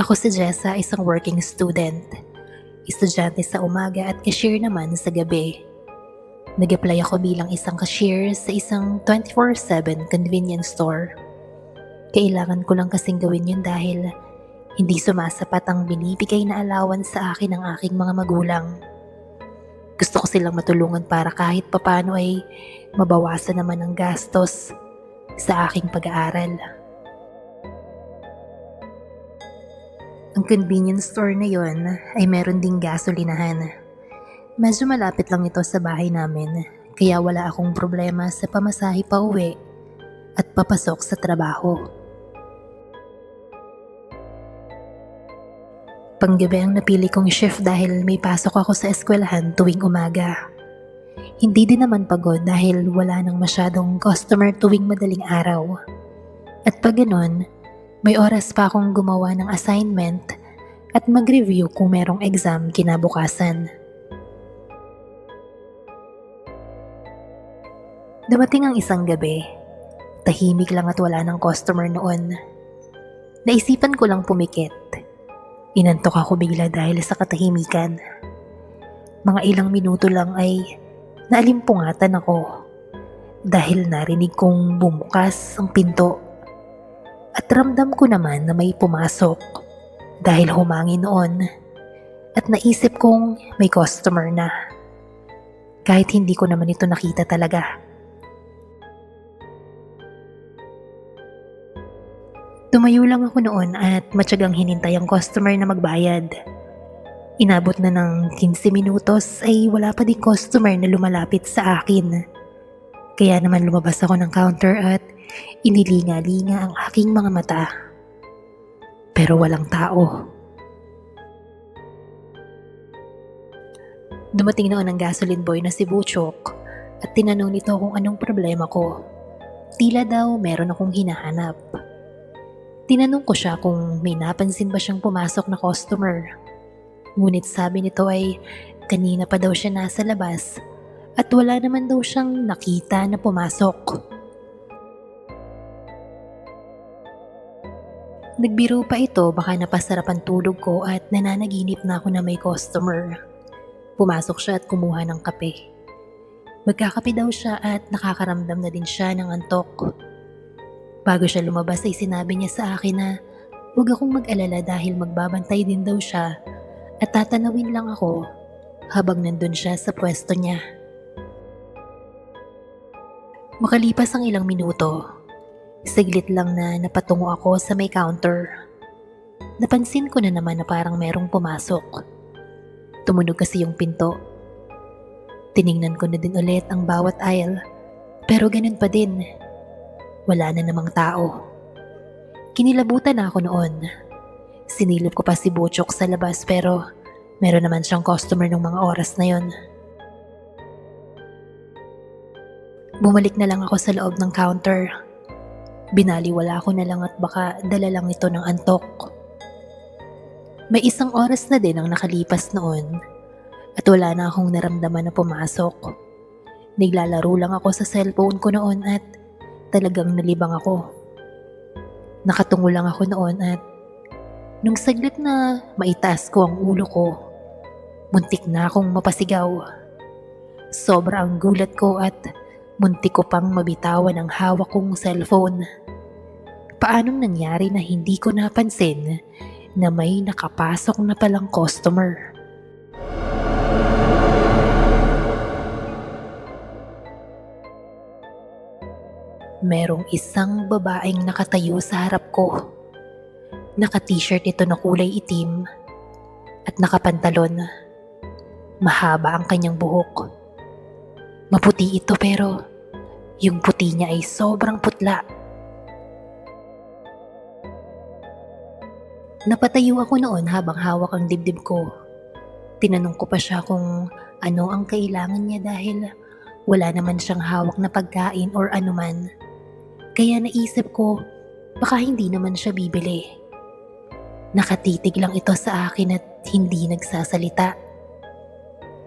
Ako si Jessa, isang working student. Estudyante sa umaga at cashier naman sa gabi. Nag-apply ako bilang isang cashier sa isang 24/7 convenience store. Kailangan ko lang kasing gawin yun dahil hindi sumasapat ang binibigay na allowance sa akin ng aking mga magulang. Gusto ko silang matulungan para kahit papano ay mabawasan naman ang gastos sa aking pag-aaral. Ang convenience store na yon ay meron ding gasolinahan. Medyo malapit lang ito sa bahay namin, kaya wala akong problema sa pamasahe pa uwi at papasok sa trabaho. Panggabi ang napili kong shift dahil may pasok ako sa eskwelahan tuwing umaga. Hindi din naman pagod dahil wala nang masyadong customer tuwing madaling araw. At pag ganon, may oras pa akong gumawa ng assignment at mag-review kung merong exam kinabukasan. Dumating ang isang gabi. Tahimik lang at wala ng customer noon. Naisipan ko lang pumikit. Inantok ako bigla dahil sa katahimikan. Mga ilang minuto lang ay naalimpungatan ako dahil narinig kong bumukas ang pinto. At ramdam ko naman na may pumasok dahil humangin noon at naisip kong may customer na. Kahit hindi ko naman ito nakita talaga. Tumayo lang ako noon at matyagang hinintay ang customer na magbayad. Inabot na ng 15 minutos ay wala pa ding customer na lumalapit sa akin. Kaya naman lumabas ako ng counter at inilinga-linga ang aking mga mata. Pero walang tao. Dumating noon ang gasoline boy na si Butchok at tinanong nito kung anong problema ko. Tila daw meron akong hinahanap. Tinanong ko siya kung may napansin ba siyang pumasok na customer. Ngunit sabi nito ay kanina pa daw siya nasa labas at wala naman daw siyang nakita na pumasok. Nagbiro pa ito baka napasarap ang tulog ko at nananaginip na ako na may customer. Pumasok siya at kumuha ng kape. Magkakape daw siya at nakakaramdam na din siya ng antok. Bago siya lumabas ay sinabi niya sa akin na huwag akong mag-alala dahil magbabantay din daw siya at tatanawin lang ako habang nandun siya sa pwesto niya. Makalipas ang ilang minuto, saglit lang na napatungo ako sa may counter. Napansin ko na naman na parang merong pumasok. Tumunog kasi yung pinto. Tiningnan ko na din ulit ang bawat aisle, pero ganun pa din. Wala na namang tao. Kinilabutan na ako noon. Sinilip ko pa si Butchok sa labas pero meron naman siyang customer ng mga oras na yon. Bumalik na lang ako sa loob ng counter. Binaliwala ko na lang at baka dala lang ito ng antok. May isang oras na din ang nakalipas noon at wala na akong naramdaman na pumasok. Naglalaro lang ako sa cellphone ko noon at talagang nalibang ako. Nakatungo lang ako noon at nung saglit na maitaas ko ang ulo ko, muntik na akong mapasigaw. Sobra ang gulat ko at muntik ko pang mabitawan ang hawak kong cellphone. Paanong nangyari na hindi ko napansin na may nakapasok na palang customer? Merong isang babaeng nakatayo sa harap ko. Naka-t-shirt ito na kulay itim at nakapantalon. Mahaba ang kanyang buhok. Maputi ito pero yung puti niya ay sobrang putla. Napatayo ako noon habang hawak ang dibdib ko. Tinanong ko pa siya kung ano ang kailangan niya dahil wala naman siyang hawak na pagkain or anuman. Kaya naisip ko baka hindi naman siya bibili. Nakatitig lang ito sa akin at hindi nagsasalita.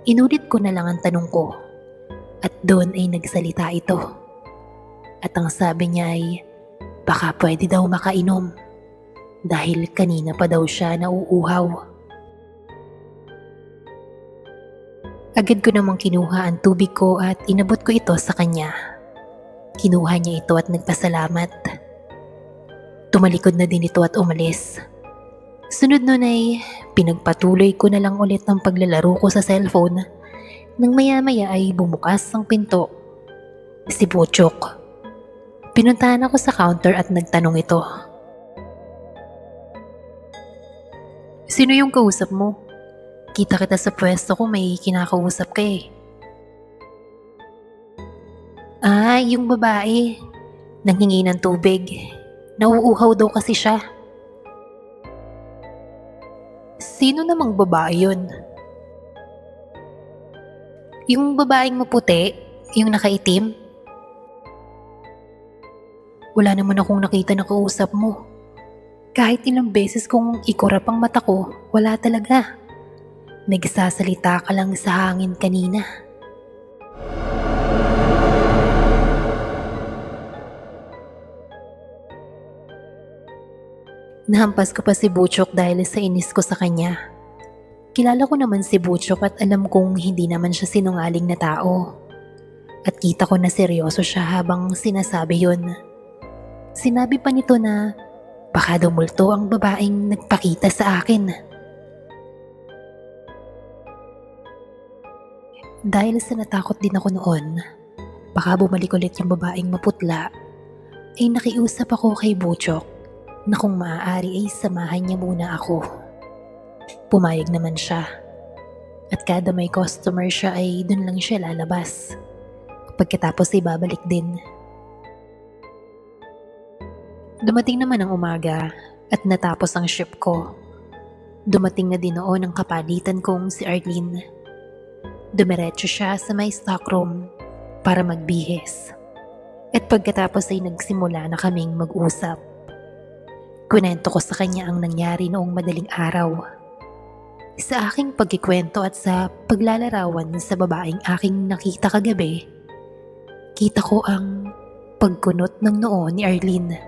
Inulit ko na lang ang tanong ko at doon ay nagsalita ito. At ang sabi niya ay baka pwede daw makainom. dahil kanina pa daw siya nauuhaw. Agad ko namang kinuha ang tubig ko at inabot ko ito sa kanya. Kinuha niya ito at nagpasalamat. Tumalikod na din ito at umalis. Sunod nun ay pinagpatuloy ko na lang ulit ang paglalaro ko sa cellphone nang maya-maya ay bumukas ang pinto. Si Butchok. Pinuntahan ako sa counter at nagtanong ito. "Sino yung kausap mo? Kita kita sa pwesto ko, may kinakausap ka eh." "Ah, yung babae. Nanghingi ng tubig. Nauuhaw daw kasi siya." "Sino namang babae yun?" "Yung babaeng maputi, yung nakaitim." "Wala naman akong nakita na kausap mo. Kahit ilang beses kong ikurap ang mata ko, wala talaga. Nagsasalita ka lang sa hangin kanina." Nahampas ko pa si Butchok dahil sa inis ko sa kanya. Kilala ko naman si Butchok at alam kong hindi naman siya sinungaling na tao. At kita ko na seryoso siya habang sinasabi yun. Sinabi pa nito na baka daw multo ang babaeng nagpakita sa akin. Dahil sa natakot din ako noon, baka bumalik ulit yung babaeng maputla, ay nakiusap ako kay Butchok na kung maaari ay samahan niya muna ako. Pumayag naman siya. At kada may customer siya ay dun lang siya lalabas. Pagkatapos ay babalik din. Dumating naman ang umaga at natapos ang shift ko. Dumating na din noon ang kapalitan kong si Arlene. Dumiretso siya sa may stockroom para magbihis. At pagkatapos ay nagsimula na kaming mag-usap. Kwento ko sa kanya ang nangyari noong madaling araw. Sa aking pagkikwento at sa paglalarawan sa babaeng aking nakita kagabi, kita ko ang pagkunot ng noo ni Arlene.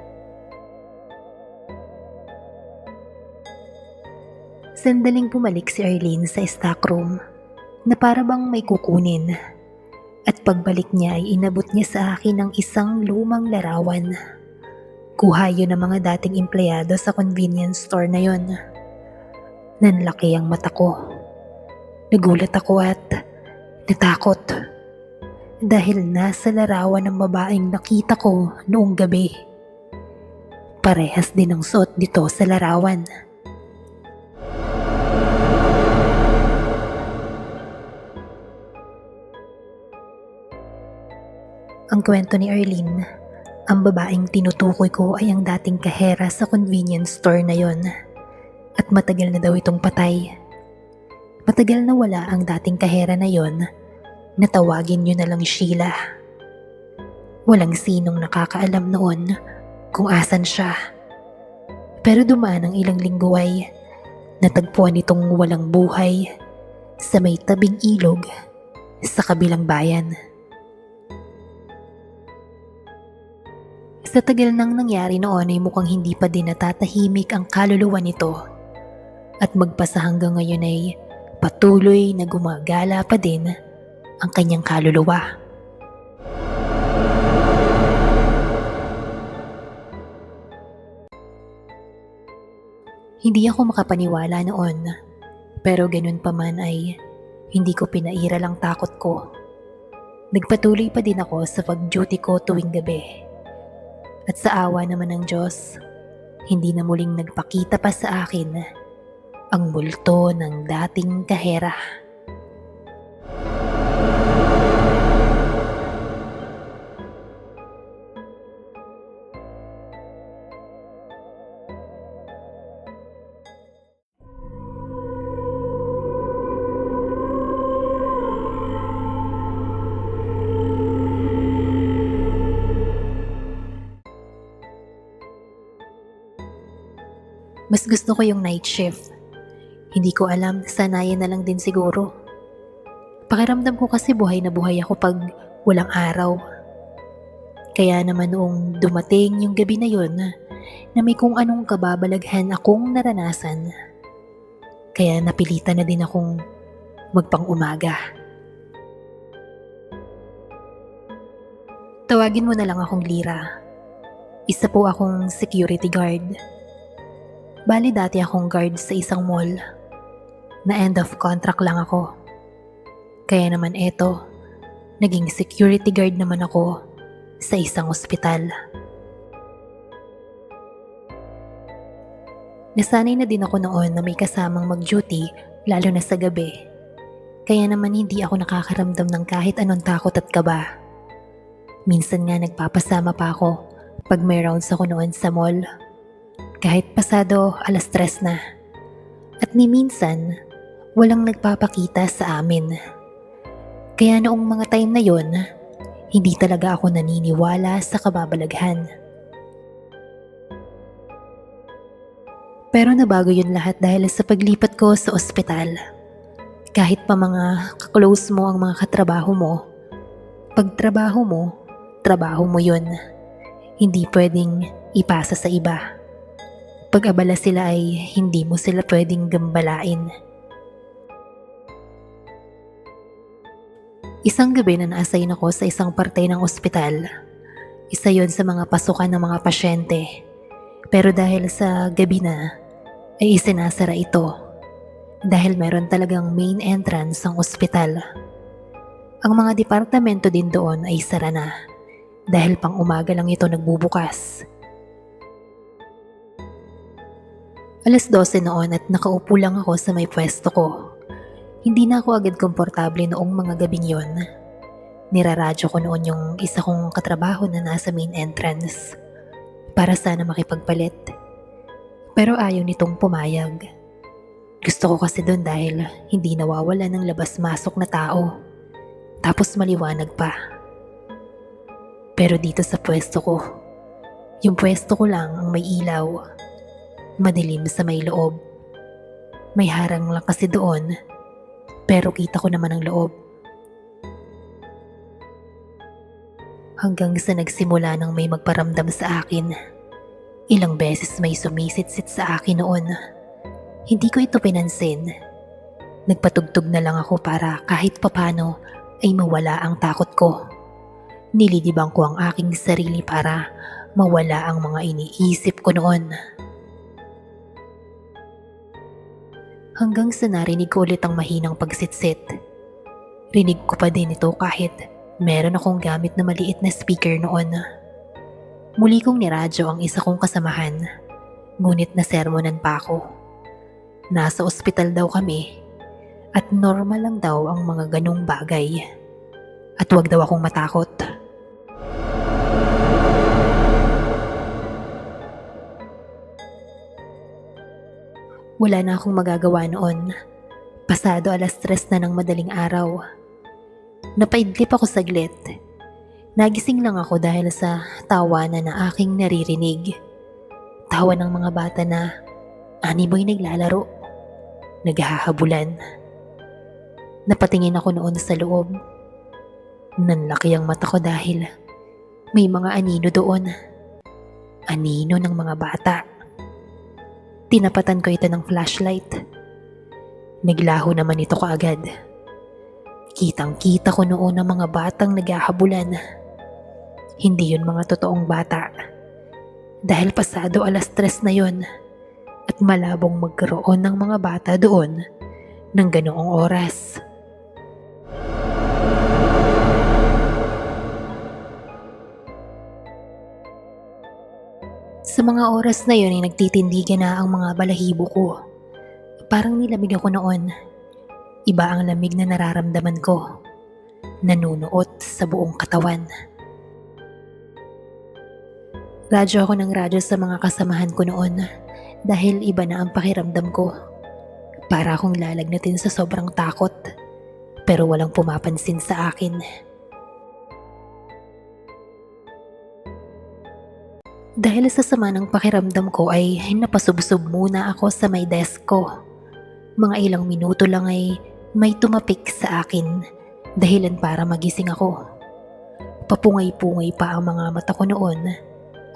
Sandaling pumalik si Arlene sa stockroom na para bang may kukunin. At pagbalik niya ay inabot niya sa akin ang isang lumang larawan. Kuha yun ng mga dating empleyado sa convenience store na yon. Nanlaki ang mata ko. Nagulat ako at natakot. Dahil nasa larawan ng babaeng nakita ko noong gabi. Parehas din ang suot dito sa larawan. Ang kwento ni Arlene, ang babaeng tinutukoy ko ay ang dating kahera sa convenience store na yon. At matagal na daw itong patay. Matagal na wala ang dating kahera na yon, natawagin nyo na lang Sheila. Walang sinong nakakaalam noon kung asan siya. Pero dumaan ang ilang linggo ay natagpuan itong walang buhay sa may tabing ilog sa kabilang bayan. Sa tagal nang nangyari noon ay mukhang hindi pa din natatahimik ang kaluluwa nito. At magpasa hanggang ngayon ay patuloy na gumagala pa din ang kanyang kaluluwa. Hindi ako makapaniwala noon, pero ganun pa man ay hindi ko pinairal ang takot ko. Nagpatuloy pa din ako sa pag-duty ko tuwing gabi. At sa awa naman ng Diyos, hindi na muling nagpakita pa sa akin ang multo ng dating kahera. Mas gusto ko yung night shift. Hindi ko alam, sanayan na lang din siguro. Pakiramdam ko kasi buhay na buhay ako pag walang araw. Kaya naman noong dumating yung gabi na yun, na may kung anong kababalaghan akong naranasan. Kaya napilitan na din akong magpang-umaga. Tawagin mo na lang akong Lira. Isa po akong security guard. Bali dati akong guard sa isang mall. Na end of contract lang ako. Kaya naman eto, naging security guard naman ako sa isang ospital. Nasanay na din ako noon na may kasamang mag-duty lalo na sa gabi. Kaya naman hindi ako nakakaramdam ng kahit anong takot at kaba. Minsan nga nagpapasama pa ako pag may rounds ako noon sa mall. Kahit pasado 3:00 na. At ni minsan, walang nagpapakita sa amin. Kaya noong mga time na yon, hindi talaga ako naniniwala sa kababalaghan. Pero nabago yun lahat dahil sa paglipat ko sa ospital. Kahit pa mga kaklose mo ang mga katrabaho mo, pag trabaho mo yun. Hindi pwedeng ipasa sa iba. Pag abala sila ay hindi mo sila pwedeng gambalain. Isang gabi na na-assign ako sa isang parte ng ospital. Isa yon sa mga pasukan ng mga pasyente. Pero dahil sa gabi na, ay isinasara ito. Dahil meron talagang main entrance ang ospital. Ang mga departamento din doon ay sara na. Dahil pang umaga lang ito nagbubukas. 12:00 noon at nakaupo lang ako sa may pwesto ko. Hindi na ako agad komportable noong mga gabing yon. Niraradyo ko noon yung isa kong katrabaho na nasa main entrance para sana makipagpalit. Pero ayaw nitong pumayag. Gusto ko kasi doon dahil hindi nawawala ng labas-masok na tao. Tapos maliwanag pa. Pero dito sa pwesto ko, yung pwesto ko lang ang may ilaw. Madilim sa may loob. May harang lang kasi doon, pero kita ko naman ang loob. Hanggang sa nagsimula nang may magparamdam sa akin. Ilang beses may sumisit-sit sa akin noon. Hindi ko ito pinansin. Nagpatugtog na lang ako para kahit papano ay mawala ang takot ko. Nililibang ko ang aking sarili para mawala ang mga iniisip ko noon. Hanggang sa narinig ko ulit ang mahinang pagsitsit. Rinig ko pa din ito kahit meron akong gamit na maliit na speaker noon. Muli kong niradyo ang isa kong kasamahan, ngunit nasermonan pa ako. Nasa ospital daw kami at normal lang daw ang mga ganong bagay. At wag daw akong matakot. Wala na akong magagawa noon. Pasado 3:00 na ng madaling araw. Napaidlip ako saglit. Nagising lang ako dahil sa tawanan na aking naririnig. Tawa ng mga bata na animoy naglalaro. Naghahabulan. Napatingin ako noon sa loob. Nanlaki ang mata ko dahil may mga anino doon. Anino ng mga bata. Tinapatan ko ito ng flashlight. Naglaho naman ito kaagad. Kitang-kita ko noon ang mga batang naghahabulan. Hindi yun mga totoong bata. Dahil pasado 3:00 na yun at malabong magkaroon ng mga bata doon ng ganoong oras. Sa mga oras na yun ay nagtitindigan na ang mga balahibo ko. Parang nilamig ako noon. Iba ang lamig na nararamdaman ko. Nanunuot sa buong katawan. Radyo ako ng radyo sa mga kasamahan ko noon dahil iba na ang pakiramdam ko. Para akong lalagnatin sa sobrang takot pero walang pumapansin sa akin. Dahil sa sama ng pakiramdam ko ay napasubsob muna ako sa may desk ko. Mga ilang minuto lang ay may tumapik sa akin, dahilan para magising ako. Papungay-pungay pa ang mga mata ko noon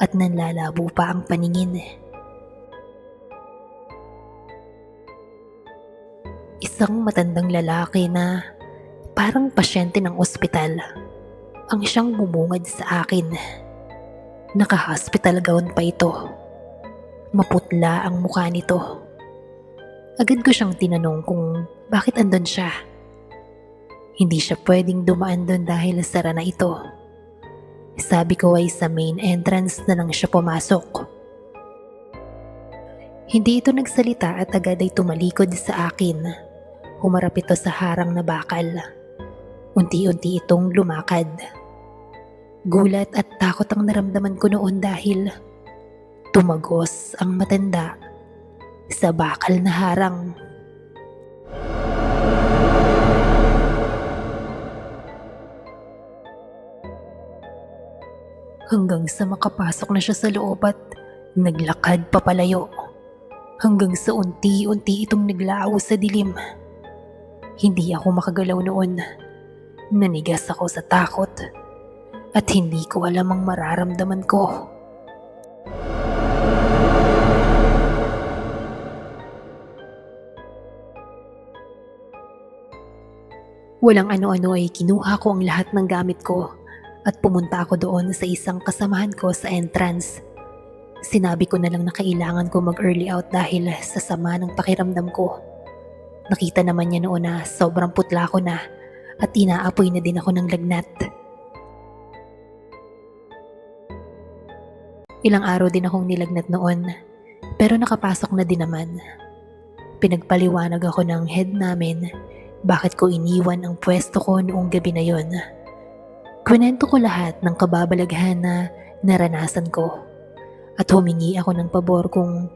at nanlalabo pa ang paningin. Isang matandang lalaki na parang pasyente ng ospital ang siyang bumungad sa akin. Naka-hospital gown pa ito. Maputla ang mukha nito. Agad ko siyang tinanong kung bakit andun siya. Hindi siya pwedeng dumaan doon dahil sara na ito. Sabi ko ay sa main entrance na lang siya pumasok. Hindi ito nagsalita at agad ay tumalikod sa akin. Humarap ito sa harang na bakal. Unti-unti itong lumakad. Gulat at takot ang naramdaman ko noon dahil tumagos ang matanda sa bakal na harang. Hanggang sa makapasok na siya sa loob at naglakad papalayo. Hanggang sa unti-unti itong naglaaw sa dilim. Hindi ako makagalaw noon. Nanigas ako sa takot at hindi ko alam ang mararamdaman ko. Walang ano-ano ay kinuha ko ang lahat ng gamit ko at pumunta ako doon sa isang kasamahan ko sa entrance. Sinabi ko na lang na kailangan ko mag-early out dahil sa sama ng pakiramdam ko. Nakita naman niya noon na sobrang putla ko na at inaapoy na din ako ng lagnat. Ilang araw din akong nilagnat noon pero nakapasok na din naman. Pinagpaliwanag ako ng head namin bakit ko iniwan ang pwesto ko noong gabi na yon. Kwento ko lahat ng kababalaghan na naranasan ko at humingi ako ng pabor kung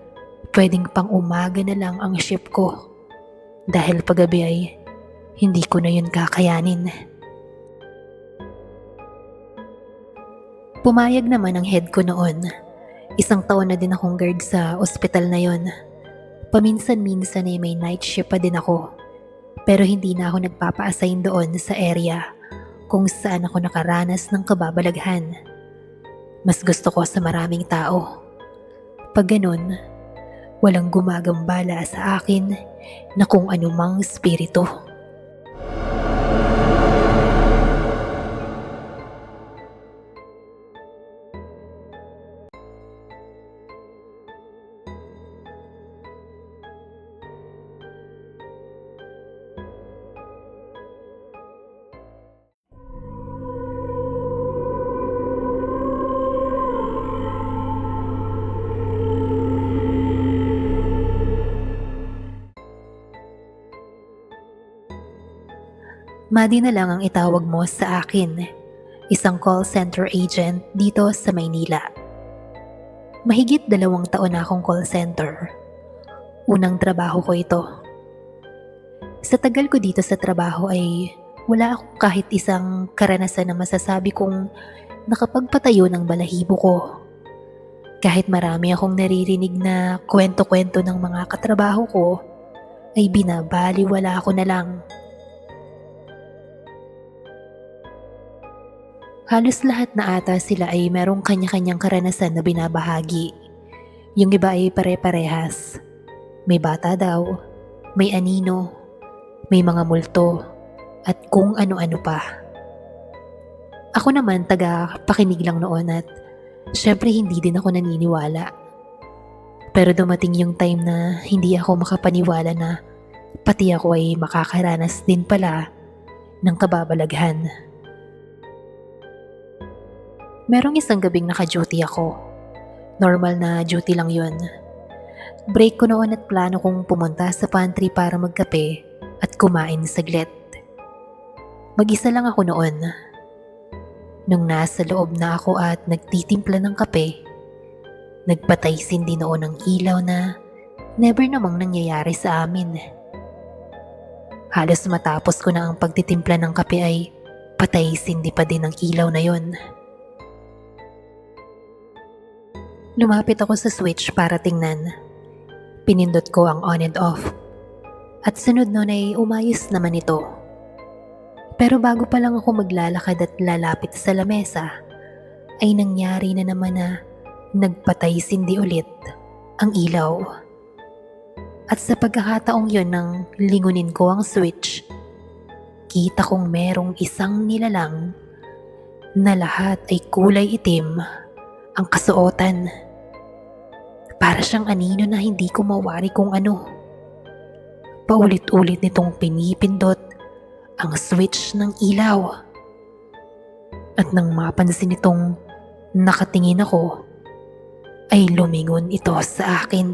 pwedeng pang umaga na lang ang shift ko dahil paggabi ay hindi ko na yun kakayanin. Pumayag naman ang head ko noon. Isang taon na din akong guard sa ospital na yon. Paminsan-minsan ay may night shift pa din ako pero hindi na ako nagpapa-assign doon sa area kung saan ako nakaranas ng kababalaghan. Mas gusto ko sa maraming tao. Pag ganun, walang gumagambala sa akin na kung anumang spirito. Madi na lang ang itawag mo sa akin, isang call center agent dito sa Maynila. Mahigit 2 taon na akong call center. Unang trabaho ko ito. Sa tagal ko dito sa trabaho ay wala akong kahit isang karanasan na masasabi kong nakapagpatayo ng balahibo ko. Kahit marami akong naririnig na kwento-kwento ng mga katrabaho ko, ay binabaliwala ko na lang. Halos lahat na ata sila ay merong kanya-kanyang karanasan na binabahagi. Yung iba ay pare-parehas. May bata daw, may anino, may mga multo, at kung ano-ano pa. Ako naman taga-pakinig lang noon at syempre hindi din ako naniniwala. Pero dumating yung time na hindi ako makapaniwala na pati ako ay makakaranas din pala ng kababalaghan. Merong isang gabing naka-duty ako. Normal na duty lang yun. Break ko noon at plano kong pumunta sa pantry para magkape at kumain saglit. Mag-isa lang ako noon. Nung nasa loob na ako at nagtitimpla ng kape, nagpatay sindi noon ng ilaw na never namang nangyayari sa amin. Halos matapos ko na ang pagtitimpla ng kape ay patay sindi pa din ang ilaw na yon. Lumapit ako sa switch para tingnan. Pinindot ko ang on and off. At sunod nun ay umayos naman ito. Pero bago pa lang ako maglalakad at lalapit sa lamesa, ay nangyari na naman na Nagpatay-sindi ulit ang ilaw. At sa pagkakataong yon nang lingunin ko ang switch, kita kong merong isang nilalang na lahat ay kulay itim ang kasuotan. Para siyang anino na hindi ko mawari kung ano. Paulit-ulit nitong pinipindot ang switch ng ilaw. At nang mapansin nitong nakatingin ako, ay lumingon ito sa akin.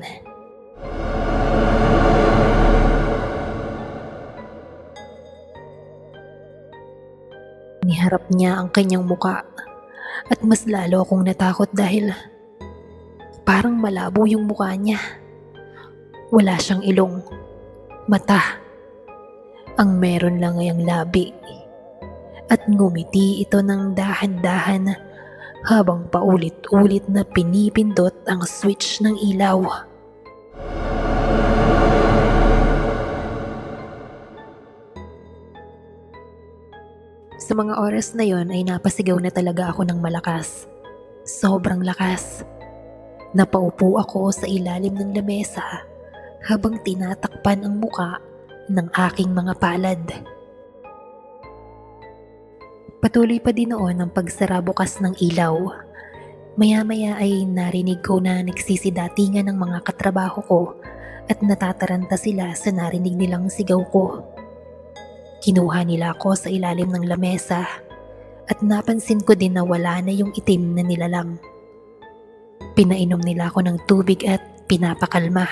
Niharap niya ang kanyang muka at mas lalo akong natakot dahil parang malabo yung mukha niya. Wala siyang ilong, mata. Ang meron lang ay ang labi. At ngumiti ito ng dahan-dahan habang paulit-ulit na pinipindot ang switch ng ilaw. Sa mga oras na yon ay napasigaw na talaga ako ng malakas. Sobrang lakas. Napaupo ako sa ilalim ng lamesa habang tinatakpan ang muka ng aking mga palad. Patuloy pa din noon ang pagsara bukas ng ilaw. Maya-maya ay narinig ko na nagsisidatingan ng mga katrabaho ko at natataranta sila sa narinig nilang sigaw ko. Kinuha nila ako sa ilalim ng lamesa at napansin ko din na wala na yung itim na nilalang. Pinainom nila ako ng tubig at pinapakalma.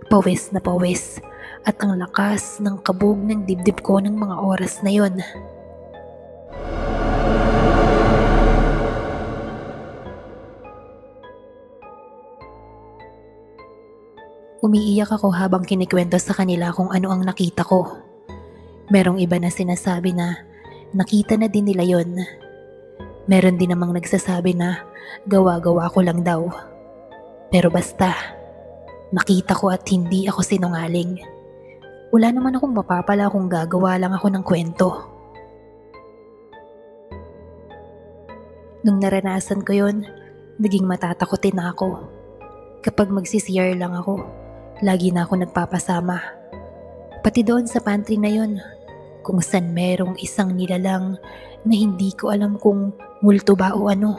Pawis na pawis at ang lakas ng kabog ng dibdib ko ng mga oras na yon. Umiiyak ako habang kinikwento sa kanila kung ano ang nakita ko. Merong iba na sinasabi na nakita na din nila yon. Meron din namang nagsasabi na gawa-gawa ko lang daw. Pero basta, nakita ko at hindi ako sinungaling. Wala naman akong mapapala kung gagawa lang ako ng kwento. Nung naranasan ko yon, naging matatakotin na ako. Kapag magsi-CR lang ako, lagi na ako nagpapasama. Pati doon sa pantry na yon, kung saan merong isang nilalang na hindi ko alam kung multo ba o ano,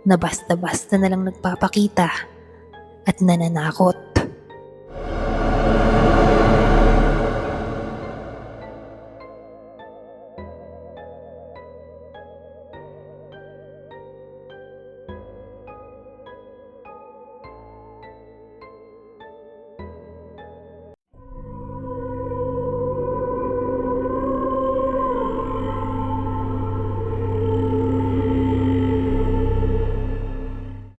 na basta-basta na lang nagpapakita at nananakot.